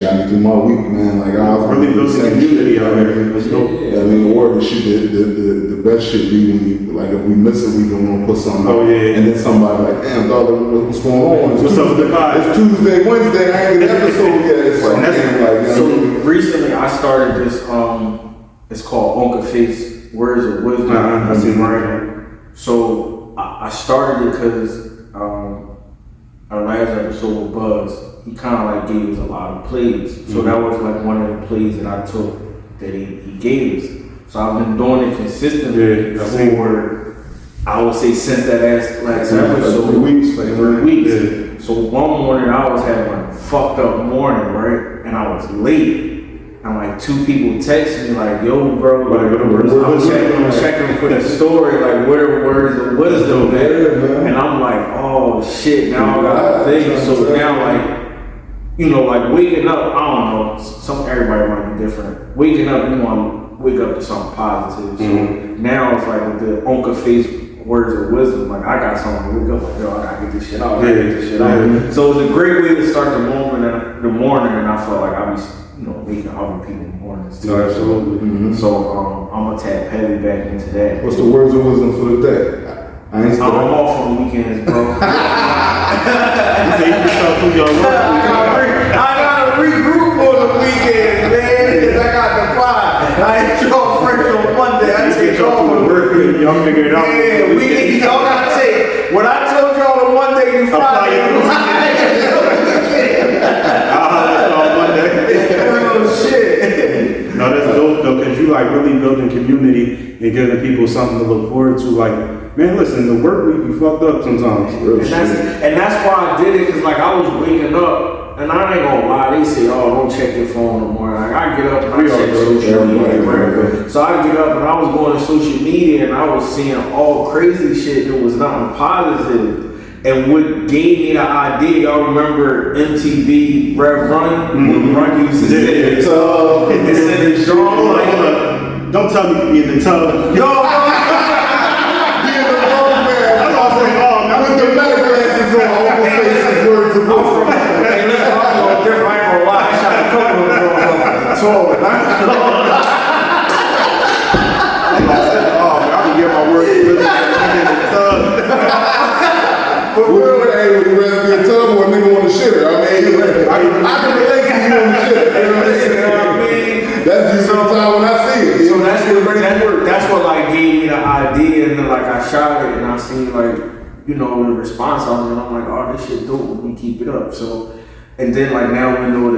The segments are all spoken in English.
got me through my week, man. Like I was really building a community out here. Let's go. Yeah, I mean, the word is shit. The best shit be when you, like, if we miss a week, we're gonna put something out. And then somebody like, damn, dog, what's going on? What's up with the vibe? It's Tuesday, Wednesday. I ain't get an episode yet. It's like, damn, so recently I started this. It's called Uncle Face Words of Wisdom. I seen right. So I started it because our last episode with Buzz, he kind of like gave us a lot of plays. So that was like one of the plays that I took that he gave us. So I've been doing it consistently for, I would say, since that last episode. 3 weeks. Like 3 weeks. Yeah. So one morning I was having like a fucked up morning, right? And I was late. And like 2 people texted me like, yo, bro, like, I'm checking for the story, like, what are words of wisdom, man? And I'm like, oh shit, now I got to think. So now, like, you know, like waking up, I don't know, everybody might be different. Waking up, you want to wake up to something positive. So now it's like with the Uncle Face Words of Wisdom, like I got something to wake up, like, yo, I gotta get this shit out. So it was a great way to start the morning, and I felt like I was, making other people mornings too. No, absolutely. So I'm gonna tap heavy back into that. What's the words of wisdom for the day? I'm off on the weekends, bro. I gotta regroup on the weekends, man, because I got the vibe. I ain't y'all fresh on Monday. I take y'all on the work. Y'all figure it out. Yeah, y'all gotta say, when I told y'all on Monday, you Friday. No, that's dope though, because you like really building community and giving people something to look forward to. Like, man, listen, the work week be fucked up sometimes. And that's why I did it, because like I was waking up, and I ain't gonna lie, they say, oh, don't check your phone no more. Like I get up and I check social media, right? So I get up and I was going to social media and I was seeing all crazy shit that was nothing positive. And what gave me the idea, y'all remember MTV Rev Run? When Run used to sit in the tub and sit in the drum, like, don't tell me you be in the tub. Be in the room, man. I'm all saying, with the metal glasses on, Uncle Face's Words of Wisdom. Hey, listen, I'm a little different. I ain't gonna lie. I shot a couple of girls off the toilet. I can get my words in the tub. But would you rather be a tub or a nigga on the shitter? I mean, I can relate to you on the shitter. You know what I mean? That's just sometimes when I see it. So that's what like gave me the idea, and then like I shot it and I seen like, the response on it, and I'm like, oh, this shit dope, let me keep it up. So, and then like now we know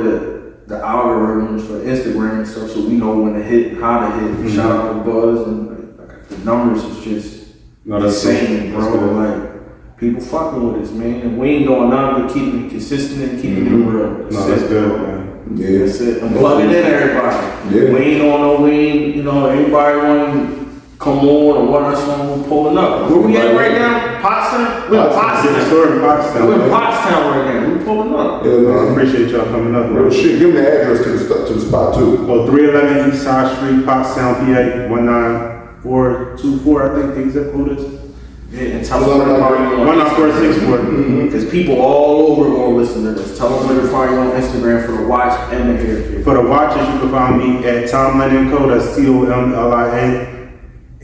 the algorithms for Instagram and stuff, so we know when to hit, how to hit. Shout out to Buzz, and like the numbers is just insane, bro. Like, people fucking with us, man. And we ain't doing nothing but keeping it consistent and keeping it real. That's good, man. Yeah. That's it. I'm plugging in everybody. Yeah. Everybody want to come on or want us on, we pulling up. Where we at right now? Pottstown? We're in Pottstown. We're in Pottstown. We're in Pottstown right now. We pulling up. Yeah, man. I appreciate y'all coming up, bro. Real shit. Give me the address to the spot too. Well, 311 East Side Street, Pottstown, PA, 19424, I think the zip code is. Yeah, and tell them where to find you on 19464. Because people all over going to listen to this. Tell them where to find you on Instagram for the watch and the hair. For the watches, you can find me at Tomlin & Co. That's TOMLIN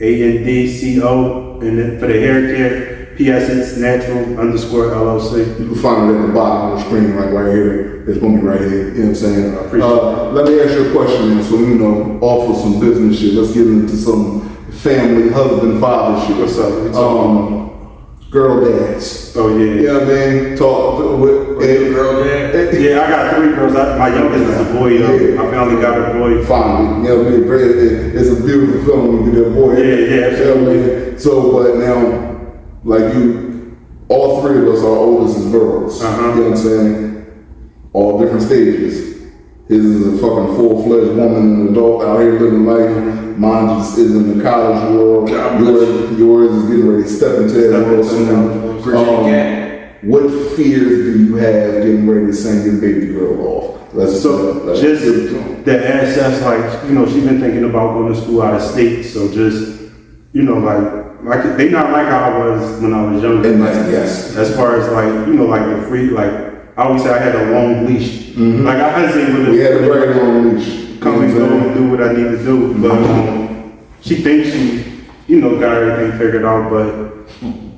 ANDCO. And then for the hair care, PS it's natural _LLC. You can find it at the bottom of the screen, like right here. It's gonna be right here. You know what I'm saying? I appreciate it. Let me ask you a question, so offer some business shit. Let's get into some family, husband, father shit. What's up? Girl dads. Oh yeah. Yeah, man. Talk with girl dad. Yeah, I got 3 girls. My youngest is a boy. My family got a boy. Finally, you know what I mean? It's a beautiful feeling when you get a boy. Yeah, absolutely. So, but now, like all 3 of us, our oldest is girls. You know what I'm saying? All different stages. His is a fucking full-fledged woman and adult out here living life. Mine just is in the college world. Yours is getting ready to step into that world soon. What fears do you have getting ready to send your baby girl off? Just the access, like, she's been thinking about going to school out of state. So just, like they not like how I was when I was younger. Yes. As far as like, like the free, like I always say I had a long leash. Like I hesitate We had a very long leash. Come and go and do what I need to do. But she thinks she, got everything figured out, but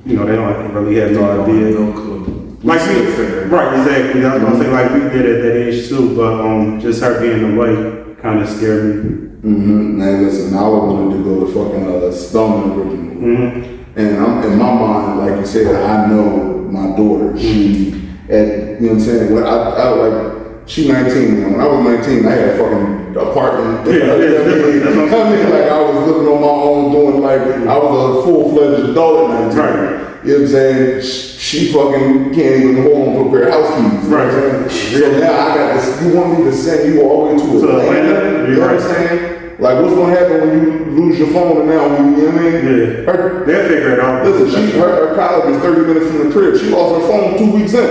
they don't really have no idea. No clue. Like right, exactly. I was gonna say like we did at that age too, but just her being away kind of scared me. Man, listen, I wanted to go to fucking Spelman original. And I'm in my mind, like you said, I know my daughter. She, you know what I'm saying? When I like, she 19 now. When I was 19, I had a fucking apartment. Like I was living on my own, doing like I was a full-fledged adult at 19. Right. You know what I'm saying? She fucking can't even hold on to a pair of house keys. You know what I'm saying? So now I got this. You want me to send you all the way to Atlanta? You know what I'm saying? Like, what's gonna happen when you lose your phone and now, you know what I mean? Yeah. They'll figure it out. Listen, her college is 30 minutes from the crib. She lost her phone 2 weeks in.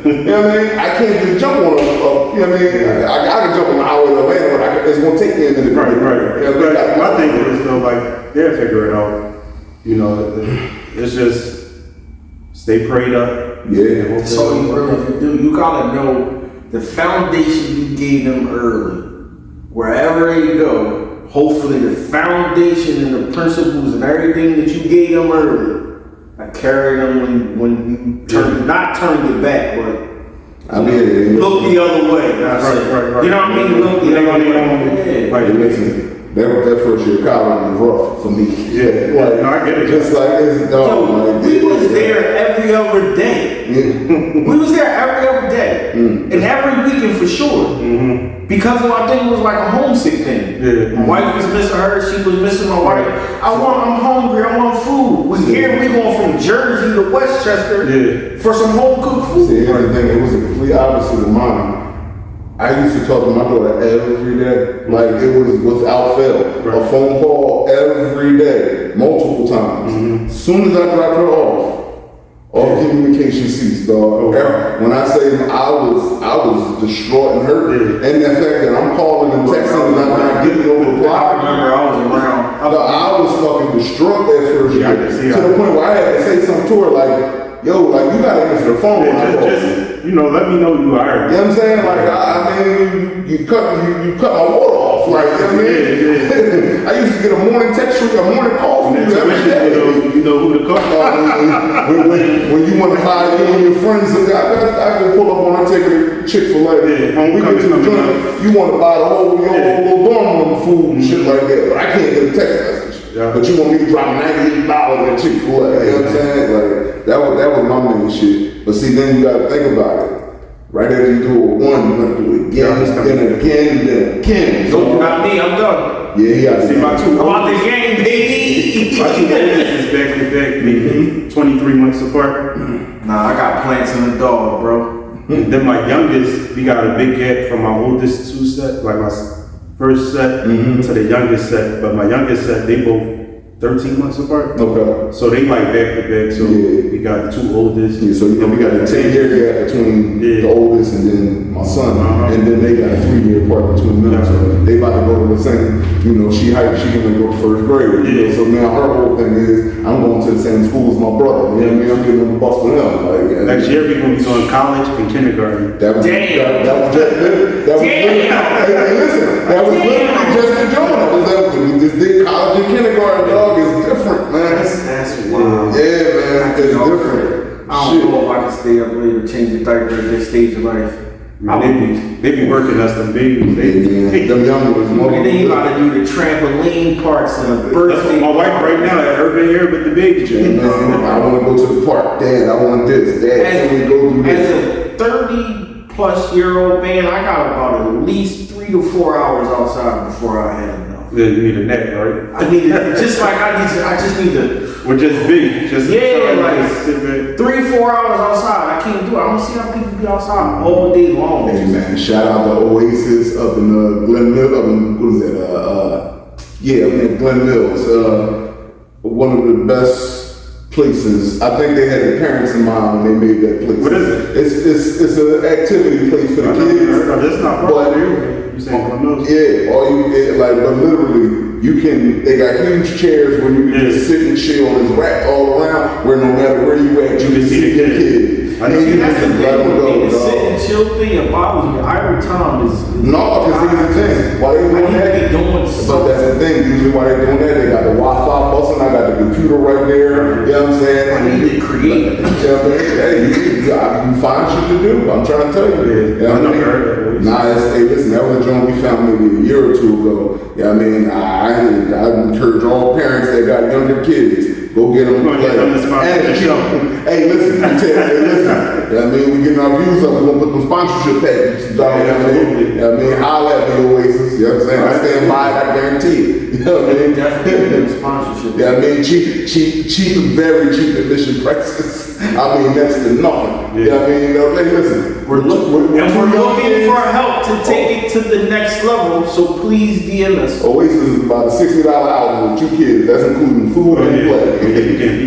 You know what I mean? I can't just jump on you know what I mean? I gotta jump on the highway to Atlanta, but it's gonna take me a minute. Right. But my thing is though, like, they'll figure it out. It's just stay prayed up. Yeah. That's all you really do. You gotta know the foundation you gave them early. Wherever you go, hopefully the foundation and the principles and everything that you gave them early, I carry them when you not turn your back, but look the other way. Right. You know what I mean? Look the other way. Like, listen, that first year of college was rough for me. Yeah. Like, I get it. Just like it's dog. We was there every other day. We was there every other day. And every weekend for sure. Because I think it was like a homesick thing. Yeah. My wife was missing her, she was missing my wife. I'm hungry, I want food. We going from Jersey to Westchester for some home cooked food. See, here's the thing, it was a complete opposite of mine. I used to talk to my daughter every day, like it was without fail. A phone call every day, multiple times. As soon as I dropped her off, all communication ceased, dog. When I say I was distraught and hurt, and the fact that I'm calling and texting and I'm not getting no reply. I remember I was around. I was fucking distraught that first year. To the point where I had to say something to her like, yo, like you gotta answer the phone. Just let me know you are. You know what I'm saying? Like I mean, you cut my water off. Like you know what I mean? I used to get a morning text from you, a morning call from you every day. You know who to call. When you want to hide you and your friends, I can pull up on her taking a Chick-fil-A. When we get to the joint, you want to buy the whole little dorm room food and shit like that, but I can't get a text message. Yeah. But you want me to drop $98 at Chick-fil-A. You know what I'm saying? Like that was my main shit. But see, then you gotta think about it. Right after you do it one, you gotta do it again, and then again. So you got me, I'm done. Yeah, he got see my two. I'm out the game, baby. My two oldest is back to back, maybe 23 months apart. Nah, I got plants in the dog, bro. And then my youngest, we got a big gap from my oldest two set, like my first set to the youngest set. But my youngest set, they both 13 months apart. Okay. So they like back to back. So we got the two oldest. Yeah, so we got a 10-year gap between the oldest and then my son. And then they got a 3-year apart between them. So they about to go to the same, she gonna go to first grade. So now her whole thing is, I'm going to the same school as my brother. You know what I mean? I'm getting on the bus with him. Like, next year we're gonna be going college and kindergarten. That was literally just the joint. We just did college and kindergarten, dog. It's different, man. That's wild. Yeah, man. It's different. I don't know if I can stay up late or change the diaper at this stage of life. They be working us them babies. Them young ones. And then you gotta do the trampoline parks and the birthday. My wife right now at Urban Air with the baby. I want to go to the park. Dad, I want this. Dad, can we go do this? As a 30-plus-year-old man, I got about at least 3 to 4 hours outside before I had enough. Yeah, you need a net, right? I need it. I just need to. Or just be. Like 3-4 hours outside. I can't do it. I don't see how people be outside all day long. Hey man, shout out to Oasis up in Glen Mills. What is that? Glen Mills. One of the best places. I think they had their parents in mind when they made that place. What is it? It's an activity place for the kids. That's not far from you saying Glen Mills? Yeah, but literally. They got huge chairs where you can just sit and chill and it's wrapped all around where no matter where you at, you can see your kid. I know you That's the just thing let them with me. go, The sit and dog. chill thing that bothers me. Every time is No, because here's the thing. Why they I doing need to be that? doing But something. that's the thing. Usually why they doing that, they got the Wi-Fi busting. I got the computer right there. You know what I'm saying? I need to create. You know what I mean? Hey, you find shit to do. I'm trying to tell you. You know what I mean? Nah, hey, listen, that was a joint we found maybe a year or two ago. You know what I mean? I encourage all parents that got younger kids, go get them to play. Hey, listen, you tell hey, listen. You know what I mean? We getting our views up, we're gonna put them sponsorship packages down. You know what I mean? You know what I mean? Holla at me, Oasis. You know what I'm saying? I stand by it, I guarantee it. You know what I mean? Definitely sponsorship. Yeah, I mean, cheap, very cheap admission prices. I mean, next to nothing. Yeah. You know what I mean? You know, hey, listen, we're looking for help to take it to the next level, so please DM us. Oasis is about a $60 album with 2 kids. That's including food and play.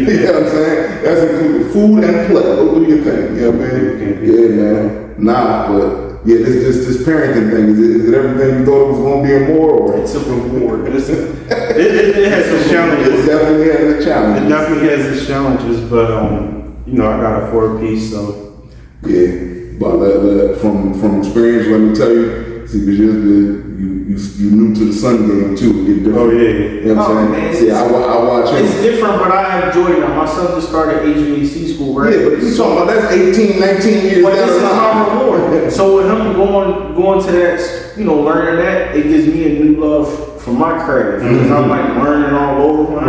You know what I'm saying? That's including food and play. Go do your thing. You know what I mean? Yeah, man. Nah, but yeah, this parenting thing, is it everything you thought it was going to be and more? Or? It's a reward. It has some challenges. It definitely has its challenges. It definitely has its challenges, but you know, I got a 4-piece, so. Yeah, but from experience, let me tell you, see, because you new to the Sun game too. It get different. Oh, yeah. You know what I'm saying? Man, see, I watch it. It's different, but I enjoy it now. My son just started HVAC school, right? Yeah, but you talking about that's 18, 19 years But down this the is line. my reward. So with him going to that, learning that, it gives me a new love for my craft. Because I'm like learning all over,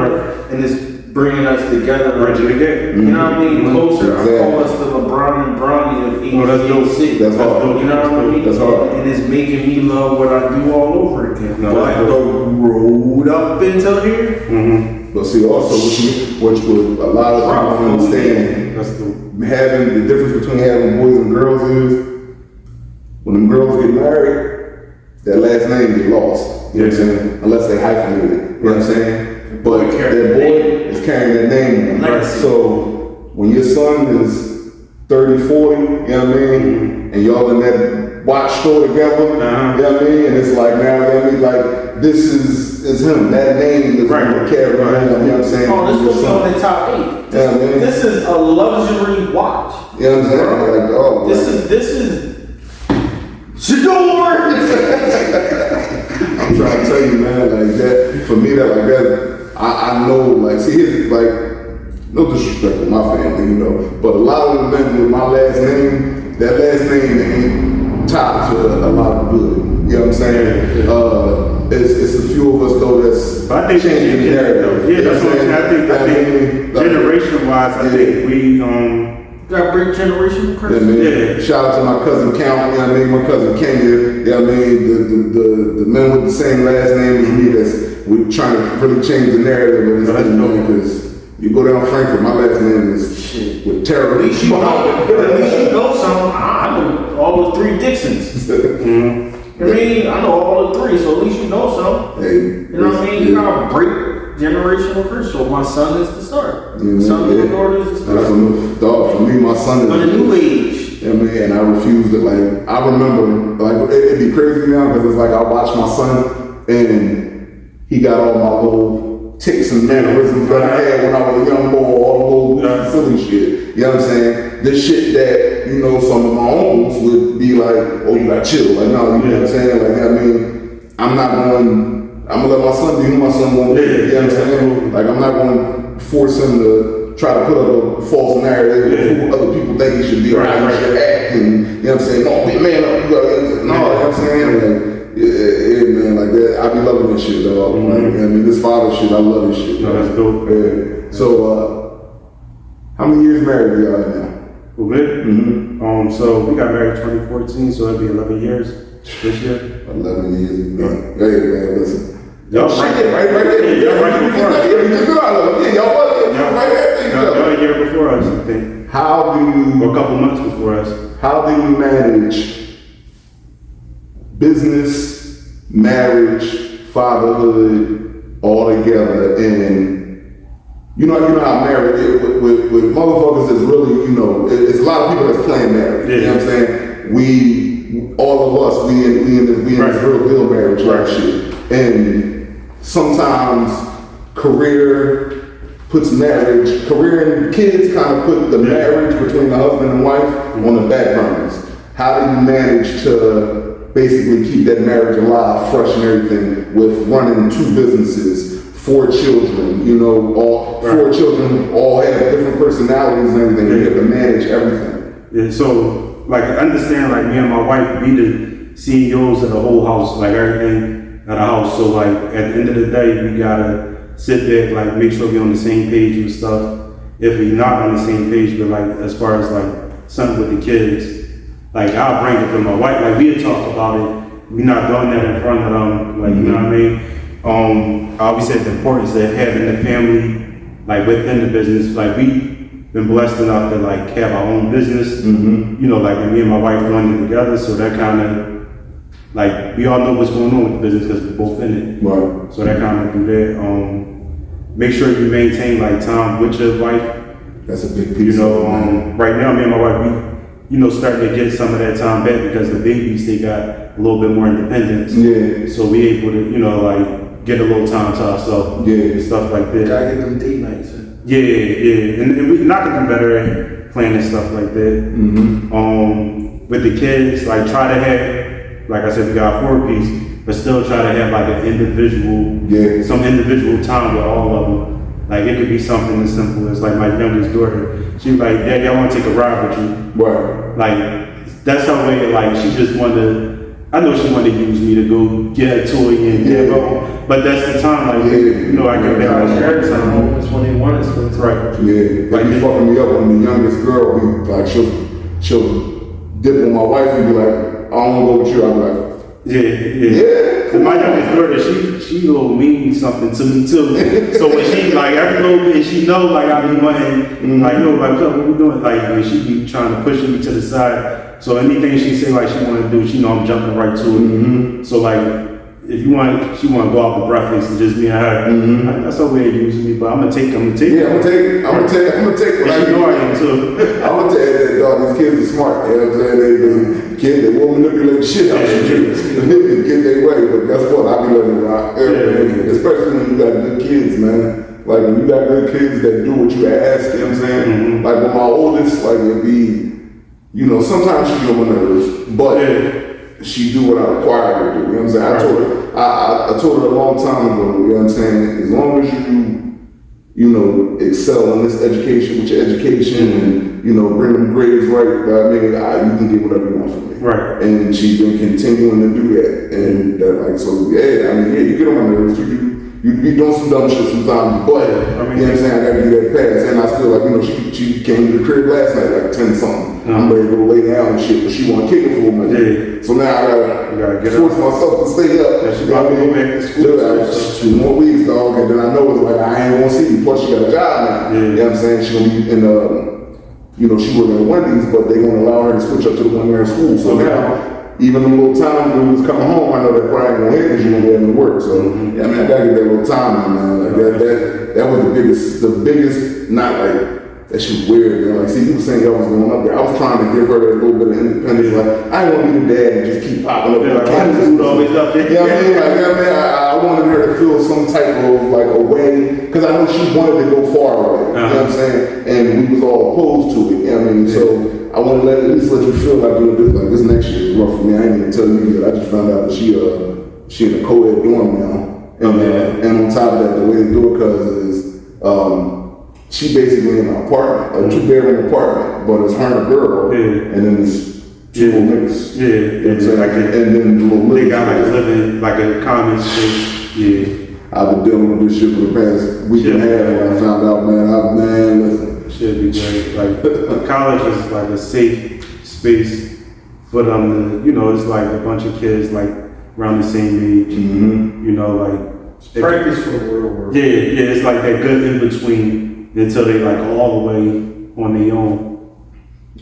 and it's bringing us together. Bridging the gap. You know what I mean? Closer. Exactly. I call us the LeBron and Bronny of Oh, that's dope. HVAC. That's hard. You know what I mean? That's hard. And it's making me love what I do all over again. No, But that's the road up until here, But see, also, which would a lot of people don't understand, That's the. having the difference between having boys and girls is when them girls get married, their last name get lost. You know what I'm saying? Unless they hyphenate it. You know what I'm saying? But their boy is carrying their name. Legacy. So when your son is 30, 40, you know what I mean? And y'all in that watch store together, you know what I mean? And it's like now, you know what I mean? Like this is him. That name is going to carry on. You know what I'm saying? oh, this Your was son. on the top 8. Yeah, man. This is a luxury watch. You know what I'm saying? Like, oh, This is Shador. I'm trying to tell you, man, like that, for me, that, like that, I know, like, see, here's, like, no disrespect to my family, but a lot of the men with my last name, that last name ain't tied to a lot of good. You know what I'm saying? It's a few of us, though, that's But I think changing the narrative. Yeah, that's what I'm saying. I think like, generation-wise, I think we Got break generation Yeah, curse. man. Yeah. Shout out to my cousin Count, you know what I mean? My cousin Kenya, you know what I mean? The men with the same last name as me that's we trying to really change the narrative of this thing, man, because you go down Frankfurt, my last name is Shit. with terror. At least you know some. I know all the 3 Dixons. I mean, I know all the 3, so at least you know some. Hey, You know what I mean? You gotta break generational curse. So my son is the start. Son and daughter is the start. For me, my son is But a new age. You know what I mean? And I refuse to, like, I remember, like, it'd be crazy now because it's like I watch my son and he got all my little tics and mannerisms that I had when I was a young boy, all the little silly shit. You know what I'm saying? The shit that, some of my uncles would be like, oh, you gotta chill. Like, no, you know what I'm saying? Like, I mean, I'm gonna let my son do what my son won't do. You know what I'm saying? Like, I'm not gonna force him to try to put up a false narrative of who other people think he should be, or how he should act, and, you know what I'm saying? No, man up, you know what I'm saying? Like, yeah, man, like that, I be loving this shit, dog. Like, I mean, this father shit, I love this shit. No, that's dope. Yeah. So, how many years married are y'all now? Who good? So we got married 2014, so it'll be 11 years this year. 11 years. Man. Hey, man, listen. Y'all right there. Y'all right before us. Y'all right there. Y'all a year before us, I think. Or a couple months before us. How do you manage business, marriage, fatherhood all together? And you know how married with motherfuckers is really, it's a lot of people that's playing married. You know what I'm saying? All of us, we in this real deal marriage like shit. And sometimes career puts marriage, career and kids kind of put the marriage between the husband and wife on the back burners. How do you manage to basically keep that marriage alive, fresh and everything, with running 2 businesses, 4 children, you know, all 4 children all have different personalities and everything. You have to manage everything. Yeah, so like understand, like me and my wife, we the CEOs of the whole house, like everything at the house. So like at the end of the day, we gotta sit back, like make sure we're on the same page with stuff. If we're not on the same page, but like as far as like something with the kids, like I'll bring it to my wife. Like we had talked about it. We're not doing that in front of them. Like you know what I mean. I always said the importance of having the family like within the business. Like we been blessed enough to like have our own business. You know, like me and my wife doing it together. So that kind of like we all know what's going on with the business because we're both in it. Right. So that kind of do that. Make sure you maintain like time with your wife. That's a big piece. You know, right now me and my wife, we, you know, starting to get some of that time back because the babies, they got a little bit more independence. Yeah. So we able to, you know, like get a little time to ourselves. Yeah. And stuff like that. Gotta get them date nights. Yeah. And we not gonna be better at planning stuff like that. With the kids, like try to have, like I said, we got a 4-piece. But still try to have like an individual, some individual time with all of them. Like it could be something as simple as like my youngest daughter. She was like, "Daddy, I want to take a ride with you." Right. Like that's her way. Like she just wanted to. I know she wanted to use me to go get a toy and get home. But that's the time. Like you know, I can balance every time. Moments when they want to spend time. Right. Yeah. Like you fucking me up when the youngest girl be like she'll dip on my wife and be like, "I don't want to go with you." I'm like. Yeah. Cause my youngest daughter, she will mean something to me too. So when she like every little bit, she know like I be wanting, like yo, like what we doing? Like when she be trying to push me to the side. So anything she say like she want to do, she know I'm jumping right to it. So like if you want, she want to go out the breakfast and just me and her. Like, that's her way of using me, but I'm gonna take. Yeah, I'm gonna take. What I know I am too. I'm gonna tell you that dog. These kids are smart. You know what I'm saying? They will manipulate the shit out of you. They get their way, but guess what? I be letting it rock. Especially when you got good kids, man. Like when you got good kids that do what you ask. You know what I'm saying? Like with my oldest, like it be, you know, sometimes she get on my nerves, but. She do what I require her to do. You know what I'm saying? I told her, I told her a long time ago, you know what I'm saying? As long as you know, excel in this education with your education and, you know, bring them grades right, you can get whatever you want from me. Right. And she's been continuing to do that. And that, like, so, you get on my nerves. You be doing some dumb shit sometimes, but, you know what I'm saying? I gotta do that pass. And I still, like, you know, she came to the crib last night, like 10 something. I'm ready to go lay down and shit, but she wanna kick it for me. So now I gotta force myself to stay up. She about to go back to school. 2 more weeks, dog, and then I know it's like I ain't gonna see you. Plus she got a job now. You know what I'm saying? She gonna be in you know, she working at Wendy's, but they gonna allow her to switch up to the one year in school. So now, even the little time when we was coming home, I know that probably ain't gonna hit because you gonna be able to work. So I gotta get that little time in, man. Like that was the biggest, not like. That shit weird, man. Like, see, you were saying y'all was going up there. I was trying to give her that little bit of independence. Like, I didn't want to be the dad and just keep popping up. Like, always up there. You know what I mean? Like, I wanted her to feel some type of, like, a way. Because I know she wanted to go far with it. You know what I'm saying? And we was all opposed to it. You know what I mean? So, I want to at least let you feel like, this next year is rough for me. I ain't even tell you yet. I just found out that she in a co-ed dorm now. And on top of that, the way they do it, cause is, she basically in an apartment, a 2-bedroom apartment, but it's her and a girl, and then there's 2 little niggas. And then the little they got like living like a common space. I've been dealing with this shit for the past week and a half when I found out, man, listen. Should be great. Like college is like a safe space for them to, you know, it's like a bunch of kids like around the same age. You know, like practice for the real world. Yeah, it's like that good in between. Until they like all the way on their own.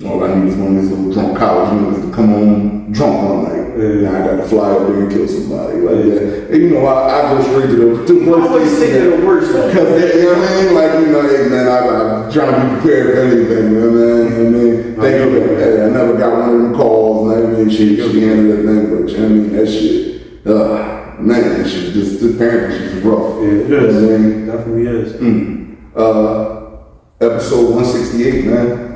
All I need is one of these little drunk college niggas to come home drunk one night. Now I got to fly up there and kill somebody like that. And, you know, I go straight to the worst. Always think of the worst. Because, you know what I mean? Like, you know, hey, man, I'm trying to be prepared for anything, you know what I mean? Thank you. I never got one of them calls, you know what I mean? She handled that thing, but, you know what I mean? That shit, man, this parenting shit is rough. Yeah, it is. Definitely is. Episode 168, man.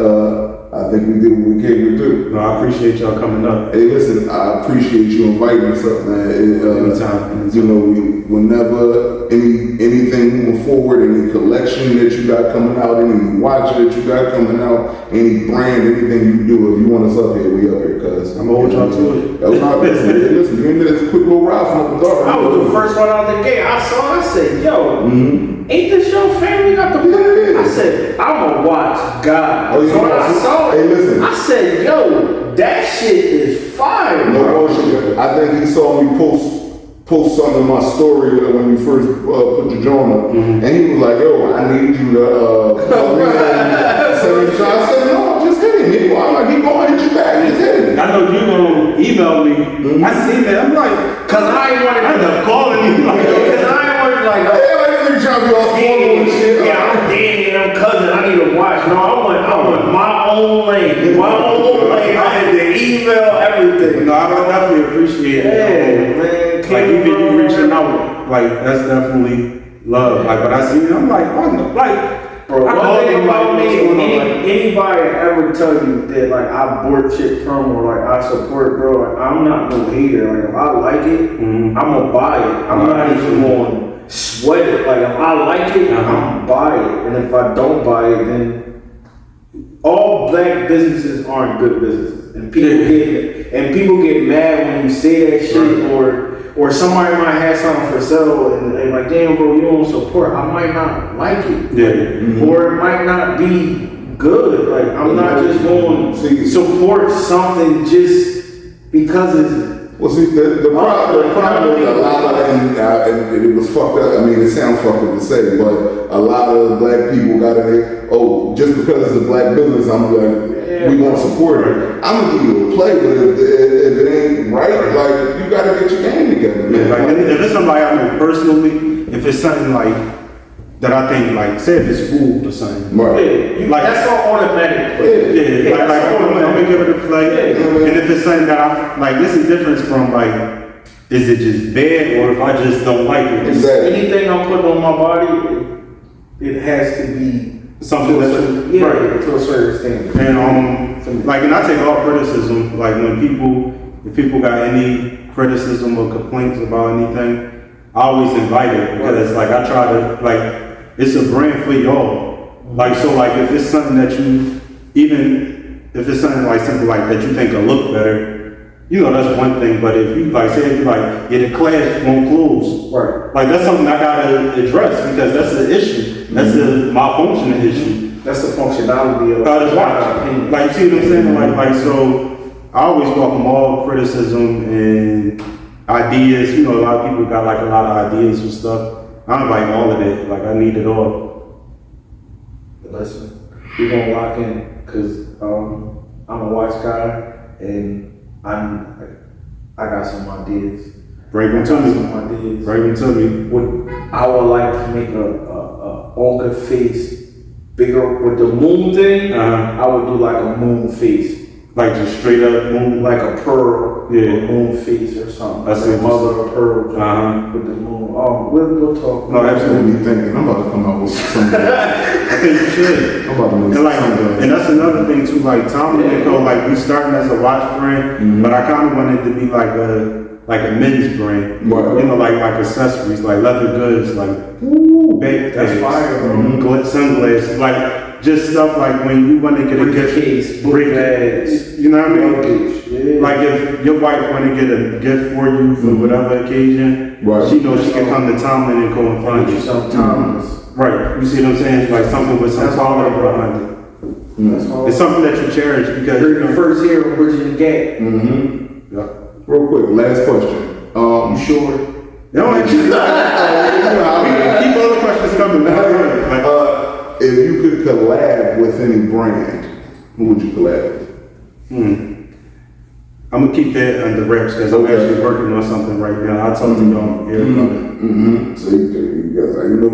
I think we did what we came to do. No, I appreciate y'all coming up. Hey, listen, I appreciate you inviting us up, man. Anytime. You know, whenever anything moving forward, any collection that you got coming out, any watch that you got coming out, any brand, anything you do, if you want us up here, we up here, cuz. I'm gonna hold y'all to it. That's not listen, you ain't this quick little ride from the dark. I was the first one out the gate. I said, yo, ain't this your family got the money? I said, I'ma watch God. Oh, yeah, So when I saw hey, it, listen. I said, yo, that shit is fire. No bullshit. I think he saw me post something in my story when you first put your joint up, and he was like, "Yo, I need you to call me." I said, "No, just hit him." I'm like, "He gonna hit you back. Just hit him." I know you gonna email me. I seen that. I'm like, Cause I ain't wanted I end up calling you. Cause I ain't wanted like, Hey, like you trying to be all formal and shit. yeah, I'm Danny and I'm cousin. I need to watch. No, I want my own lane. My own lane. I had to email everything. No, I definitely appreciate it. Yeah, man. Like you reaching out, like that's definitely love. Like, but I see it, I'm like, Bro, I one call thing them, about like, me, what's going on, like- anybody ever tell you that like I bought shit from or like I support, bro, like, I'm not no hater. Like if I like it, I'm gonna buy it. I'm not even going to sweat it. Like if I like it, I'm gonna buy it. And if I don't buy it, then all black businesses aren't good businesses. And people get mad when you say that shit or somebody might have something for sale and they're like, damn bro, you don't support. I might not like it. Yeah. Or it might not be good. Like I'm not just going to support something just because it's Well, see, the problem is a lot of, and it was fucked up. I mean, it sounds fucked up to say, but a lot of black people got to, just because it's a black business, I'm like, we want to support it. I'm gonna give you a play, but if it ain't right, like you got to get your game together, man. Like, if it's somebody I know personally, if it's something like that I think, like, say if it's food or something. Right. Like, that's all automatic. Yeah, like I'm gonna give it a play. And if it's something that I like, this is different from like, is it just bad or if I just don't like it? Exactly. Anything I'm putting on my body, it has to be Something that's right to a certain standard. And like, and I take all criticism. Like if people got any criticism or complaints about anything, I always invite it because like I try to like it's a brand for y'all. Like so like if it's something that you even if it's something like simple like that you think will look better, you know that's one thing. But if you like say if you like the class won't close, Right. Like that's something I gotta address because that's the issue. That's the malfunctioning issue. That's the functionality of Like, you see what I'm saying? Like, so I always welcome all criticism and ideas. You know, a lot of people got like a lot of ideas and stuff. I invite all of it. Like, I need it all. Listen, we're gonna lock in because I'm a watch guy and I got some ideas. Bring them to me. Bring them to me. I would like to make a Olga face bigger with the moon thing. I would do like a moon face. Like just straight up moon? Like a pearl, moon face or something. That's like mother of pearl with the moon. We'll talk. No, absolutely thinking. I'm about to come out with something. I think you should. I'm about to make something. And that's another thing too. Like Tomlin & Co. Like we starting as a watch brand, but I kind of wanted to be like a men's brand. Right. You know, like accessories, like leather goods, like bag That's fire, bro. Sunglasses, like just stuff like when you want to get a gift, book bags, you know what I mean? Luggage, yeah. Like if your wife want to get a gift for you for whatever occasion, Right. she knows she can come to Tomlin & Co. and find you something. Sometimes. Right. You see what I'm saying? Like something with some quality behind it. That's all. It's something that you cherish because You're the first here, bridging the gap. Yeah. Real quick, last question. You sure? No, keep all the questions coming. Like, If you could collab with any brand, who would you collab with? I'm gonna keep that under wraps because I'm actually working on something right now. I told you don't hear about it. So you guys, I know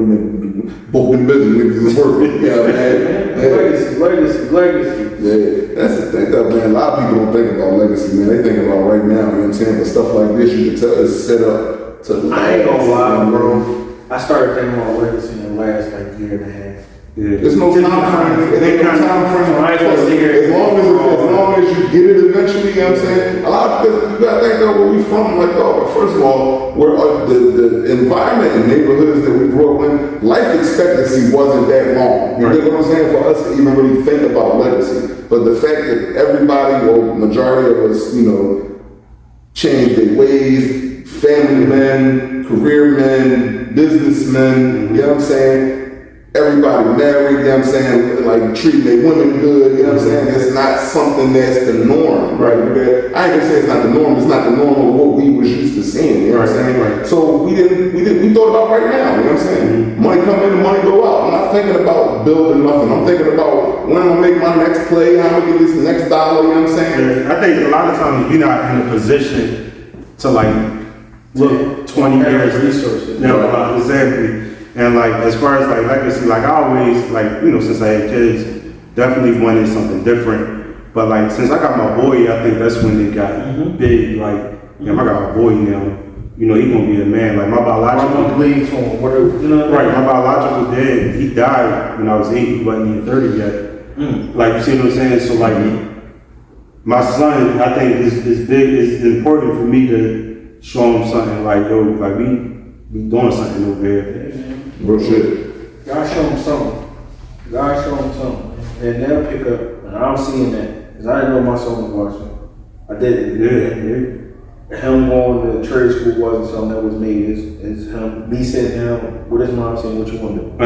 both in business niggas is working. Yeah, man. Legacy. Yeah, that's the thing though, man. A lot of people don't think about legacy, man. They think about right now, you know what I'm saying? But stuff like this, you can tell is set up to I ain't gonna lie, bro. I started thinking about legacy in last like year and a half. Yeah. There's no time frame. It ain't no time frame. As long as you get it eventually, you know what I'm saying? A lot of people, you gotta think though, where we from, like, oh, first of all, we're the environment and neighborhoods that we grew up in, life expectancy wasn't that long. You know what I'm saying? For us to even really think about legacy. But the fact that everybody, or majority of us, you know, changed their ways, family men, career men, businessmen, you know what I'm saying? Everybody married, you know what I'm saying, like treating their women good, you know what I'm saying? It's not something that's the norm, right? I ain't gonna say it's not the norm, it's not the norm of what we was used to seeing, you know what I'm saying? Right. So we thought about right now, you know what I'm saying? Money come in and money go out. I'm not thinking about building nothing. I'm thinking about when I'm gonna make my next play, how I'm gonna get this next dollar, you know what I'm saying? Yeah, I think a lot of times you're not in a position to like look 20 years resources. No, exactly. And like as far as like legacy, like I always like, you know, since I had kids, definitely wanted something different. But like since I got my boy, I think that's when it got big. Like, I got a boy now. You know, he gonna be a man. Like my biological right, my biological dad, he died when I was 8, he wasn't even 30 yet. Like you see what I'm saying? So like my son, I think is big, is important for me to show him something like, yo, like we doing something over here. Real shit. God show him something. God show him something. And they'll pick up. And I'm seeing that. Because I didn't know my son was watching. I didn't. Yeah. Him going to trade school wasn't something that was made. It's him, me sitting down with his mom saying, what you want to do? I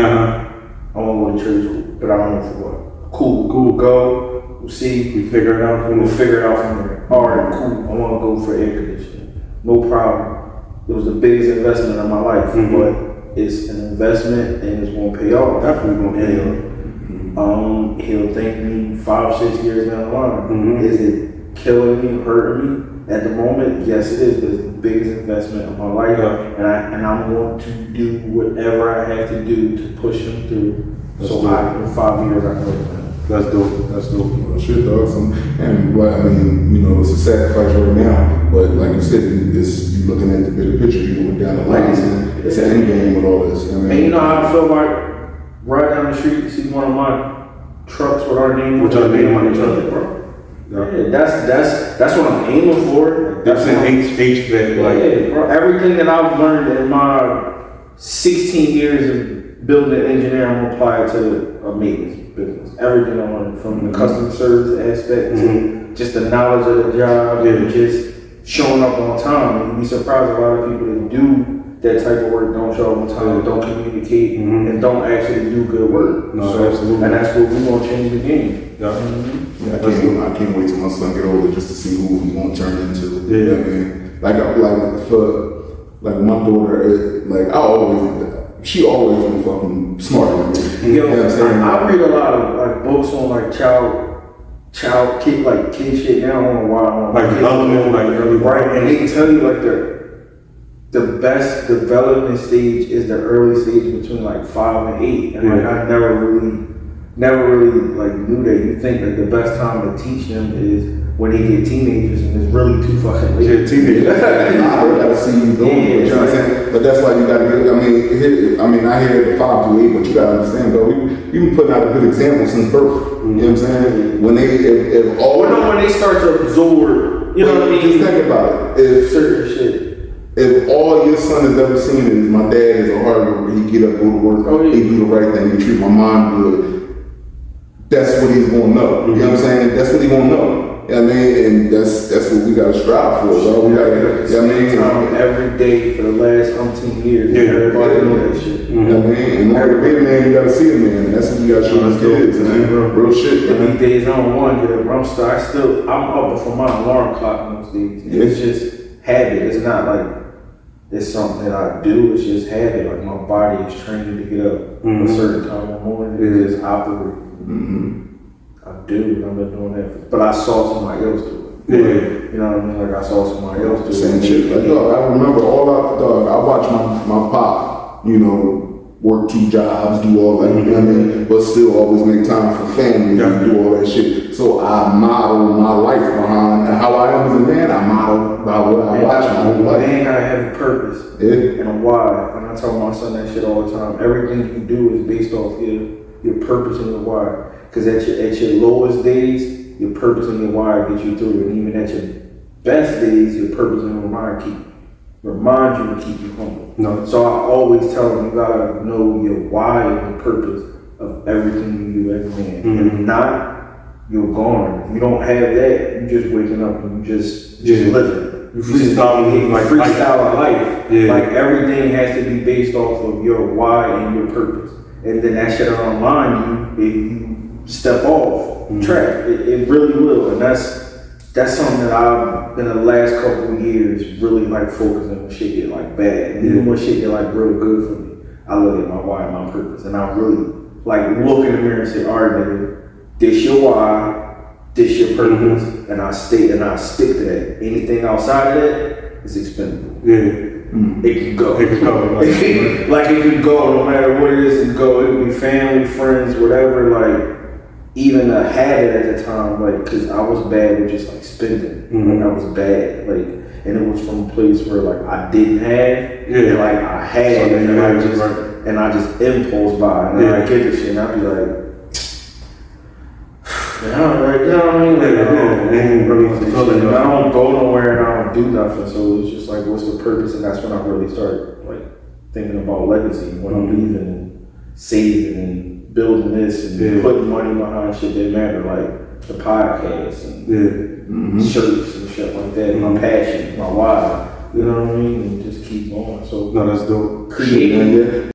want to go to trade school, but I don't know for what. Cool, go. We'll see. We figure it out. We'll figure it out from there. All right, cool. I want to go for air conditioning. No problem. It was the biggest investment of my life, but it's an investment and it's going to pay off. Definitely going to pay off. He'll thank me 5-6 years down the line. Is it killing me, hurting me? At the moment, yes it is, but it's the biggest investment of my life. And I'm going to do whatever I have to do to push him through. In 5 years I know it. That's dope. Well, shit, dog. And I mean, you know, it's a sacrifice right now. But like you said, you looking at the bigger picture. You look down the line. It's an end game with all this. And you know how I feel like right down the street, you see one of my trucks with our name on it, bro. Yeah, that's what I'm aiming for. That's an HVAC. Yeah, bro. Everything that I've learned in my 16 years of building an engineer, I'm gonna apply it to a maintenance business. Everything I learned, from the customer service aspect to just the knowledge of the job and just showing up on time. And you'd be surprised a lot of people that do that type of work don't show up on time, don't communicate, and don't actually do good work. Absolutely. And that's what we're gonna change the game. Yeah, I can't wait till my son get older just to see who he's gonna turn into. Yeah, you know what I mean, like my daughter, she always been fucking smarter than me. Yo, I read a lot of like books on like child kid shit now. I don't know why. Like development, like early, right? And they tell you like the best development stage is the early stage between like 5 and 8. And like I never really like knew that. You think like the best time to teach them is when they get teenagers, and it's really too fucking late. Yeah, teenagers. I gotta see you doing it. You know what I'm saying? But that's why you gotta get, I hear the 5 to 8, but you gotta understand, bro, you've been putting out a good example since birth. You know what I'm saying? When they start to absorb, you know what I mean? Just think about it. If certain shit. If all your son has ever seen is my dad is a hard worker, he get up, go to work, he do the right thing, he treat my mom good, that's what he's gonna know. You know what I'm saying? That's what he's gonna know. You know what I mean? And that's what we gotta strive for, bro. We gotta, you know what I mean? Every day for the last umpteen years. Everybody know that shit. You know what I mean? And every day, man, you gotta see a man. That's what we gotta show us kids, man. Real shit, man. These days I don't want to get up. I'm up before my alarm clock most days. It's just habit. It's not like it's something that I do. It's just habit. Like my body is trained to get up a certain time in the morning. It just operates. I do. I've been doing that. But I saw somebody else do it. Yeah. You know what I mean? Like I saw somebody else do it. Same shit. Like, dog, I remember I watched my pop, you know, work 2 jobs, do all that, you know what I mean? But still always make time for family and do all that shit. So I model my life behind how I am as a man. I model by what I watch my whole life. Man gotta have a purpose and a why. and I tell my son that shit all the time. Everything you do is based off your purpose and your why. Because at your lowest days, your purpose and your why get you through. And even at your best days, your purpose and your mind remind you and keep you humble. No. So I always tell them, you gotta know your why and your purpose of everything you do as a man. Mm-hmm. If not, you're gone. If you don't have that, you just waking up and you just living. You freestyle like freestyle life. Yeah. Like everything has to be based off of your why and your purpose. And then that shit will remind you if you step off track. It really will. And that's something that I've in the last couple of years really like focusing on when shit get like bad. And even when shit get like real good for me, I look at my why and my purpose. And I really like look in the mirror and say, all right, nigga, this your why, this your purpose. And I stick to that. Anything outside of that is expendable. Yeah. It can go. It can go. Like it can go no matter what it is, it can go. It can be family, friends, whatever. Like even a habit at the time, like because I was bad with just like spending. Like I was bad, like, and it was from a place where like I didn't have, and like I had, so and I just impulse buy, and I get this shit, and I be like. You know what I mean? Like, I don't go nowhere and I don't do nothing. So it's just like, what's the purpose? And that's when I really start like thinking about legacy. When I'm leaving and saving and building this and putting money behind shit that matter, like the podcast and shirts and shit like that. My passion, my why. You know what I mean? And just keep going. So no, that's dope. Creating.